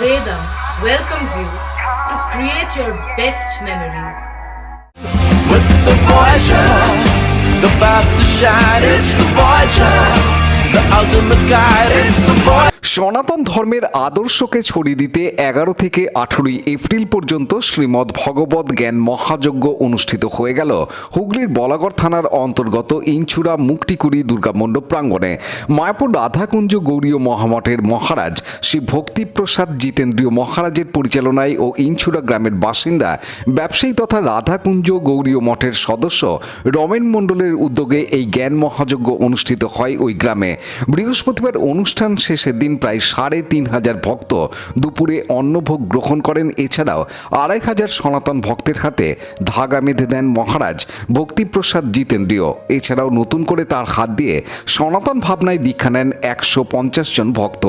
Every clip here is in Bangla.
Vedam welcomes you to create your best memories. With the Voyager, the paths to shine, it's the Voyager, the ultimate guide, it's the Voyager. সনাতন ধর্মের আদর্শকে ছড়িয়ে দিতে ১১ থেকে ১৮ এপ্রিল পর্যন্ত শ্রীমদ্ ভগবত জ্ঞান মহাযজ্ঞ অনুষ্ঠিত হয়ে গেল হুগলির বলাগড় থানার অন্তর্গত ইনছুরা মুক্তিকুড়ি দুর্গামণ্ডপ প্রাঙ্গণে। মায়াপুর রাধাকুঞ্জ গৌড়ীয় মহামঠের মহারাজ শ্রী ভক্তিপ্রসাদ জিতেন্দ্রীয় মহারাজের পরিচালনায় ও ইনছুরা গ্রামের বাসিন্দা ব্যবসায়ী তথা রাধাকুঞ্জ গৌড়ীয় মঠের সদস্য রমেন মণ্ডলের উদ্যোগে এই জ্ঞান মহাযজ্ঞ অনুষ্ঠিত হয় ওই গ্রামে। বৃহস্পতিবার অনুষ্ঠান শেষের দিন প্রায় ৩,৫০০ ভক্ত দুপুরে অন্নভোগ গ্রহণ করেন। এছাড়াও ২৫০০ সনাতন ভক্তের হাতে ধাগা বেঁধে দেন মহারাজ ভক্তিপ্রসাদ জিতেন্দ্রীয়। এছাড়াও নতুন করে তার হাত দিয়ে সনাতন ভাবনায় দীক্ষা নেন ১৫০ জন ভক্ত।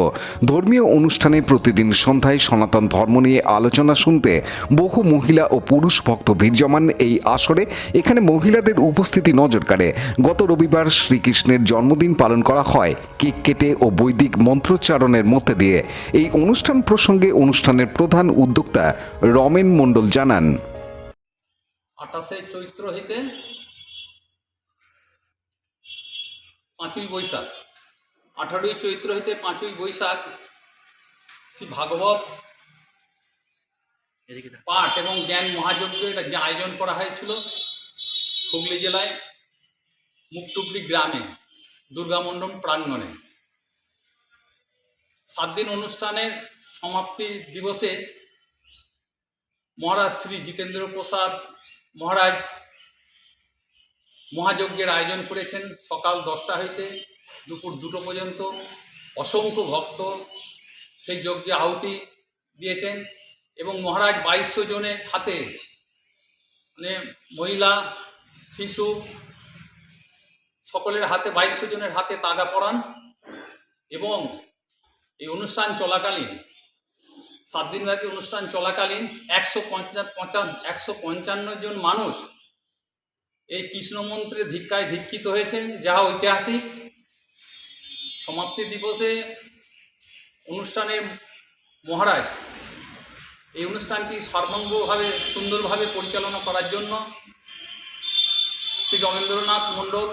ধর্মীয় অনুষ্ঠানে প্রতিদিন সন্ধ্যায় সনাতন ধর্ম নিয়ে আলোচনা শুনতে বহু মহিলা ও পুরুষ ভক্ত ভিড় জমান এই আসরে। এখানে মহিলাদের উপস্থিতি নজর কাড়ে। গত রবিবার শ্রীকৃষ্ণের জন্মদিন পালন করা হয় কেক কেটে ও বৈদিক মন্ত্রোচ্চারণের মধ্যে দিয়ে। এই অনুষ্ঠান প্রসঙ্গে অনুষ্ঠানের প্রধান উদ্যোক্তা রমেন মণ্ডল জানান, ২৮ চৈত্র হইতে ৫ই বৈশাখ, ১৮ চৈত্র হইতে ৫ই বৈশাখ শ্রী ভাগবত পাঠ এবং জ্ঞান মহাযজ্ঞ এটা যে আয়োজন করা হয়েছিল হুগলি জেলায় মুক্তকুড়ি গ্রামে দুর্গামণ্ডপ প্রাঙ্গণে। ৭ দিন অনুষ্ঠানের সমাপ্তি দিবসে মহারাজ শ্রী জিতেন্দ্র প্রসাদ মহারাজ মহাযজ্ঞের আয়োজন করেছেন। সকাল 10টা হইতে দুপুর 2টো পর্যন্ত অসংখ্য ভক্ত সেই যজ্ঞে আহুতি দিয়েছেন এবং মহারাজ ২২০০ জনের হাতে মানে মহিলা শিশু সকলের হাতে ২২০০ জনের হাতে তাগা পরান এবং এই অনুষ্ঠান চলাকালীন ৭ দিনব্যাপী অনুষ্ঠান চলাকালীন ১৫৫ জন মানুষ এই কৃষ্ণমন্ত্রের ধিক্কায় দীক্ষিত হয়েছেন, যা ঐতিহাসিক। সমাপ্তি দিবসে অনুষ্ঠানের মহারাজ এই অনুষ্ঠানটি সর্বাঙ্গভাবে সুন্দরভাবে পরিচালনা করার জন্য শ্রী রমেন্দ্রনাথ মণ্ডল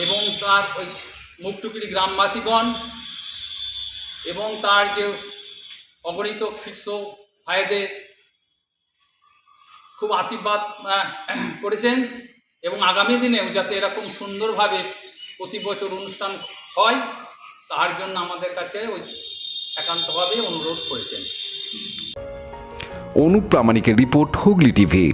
এবং তার ওই মুক্তকুড়ি গ্রামবাসীগণ এবং তার যে অগণিত শিষ্য ভাইদের খুব আশীর্বাদ করেছেন এবং আগামী দিনেও যাতে এরকম সুন্দরভাবে প্রতি বছর অনুষ্ঠান হয় তার জন্য আমাদের কাছে ওই একান্তভাবে অনুরোধ করেছেন। অনুপ প্রামাণিকের report, Hooghly TV.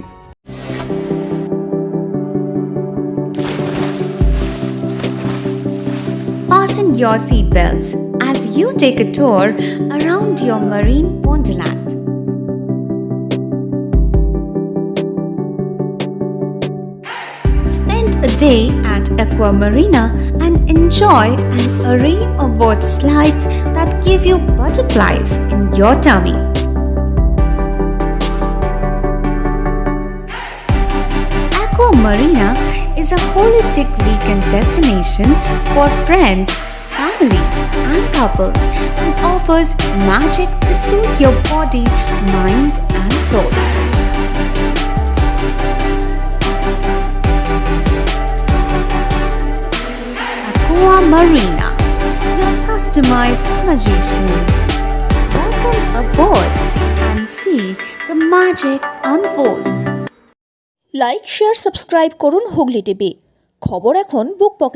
Fasten your seatbelts as you take a tour around your marine wonderland. Spend a day at Aqua Marina and enjoy an array of water slides that give you butterflies in your tummy. Aqua Marina is a holistic weekend destination for friends, family, and couples and offers magic to soothe your body, mind, and soul. Aqua Marina, your customized magician. Welcome aboard and see the magic unfold. Like, share, subscribe করুন হুগলি টিভি। খবর এখন বুক পকেটে।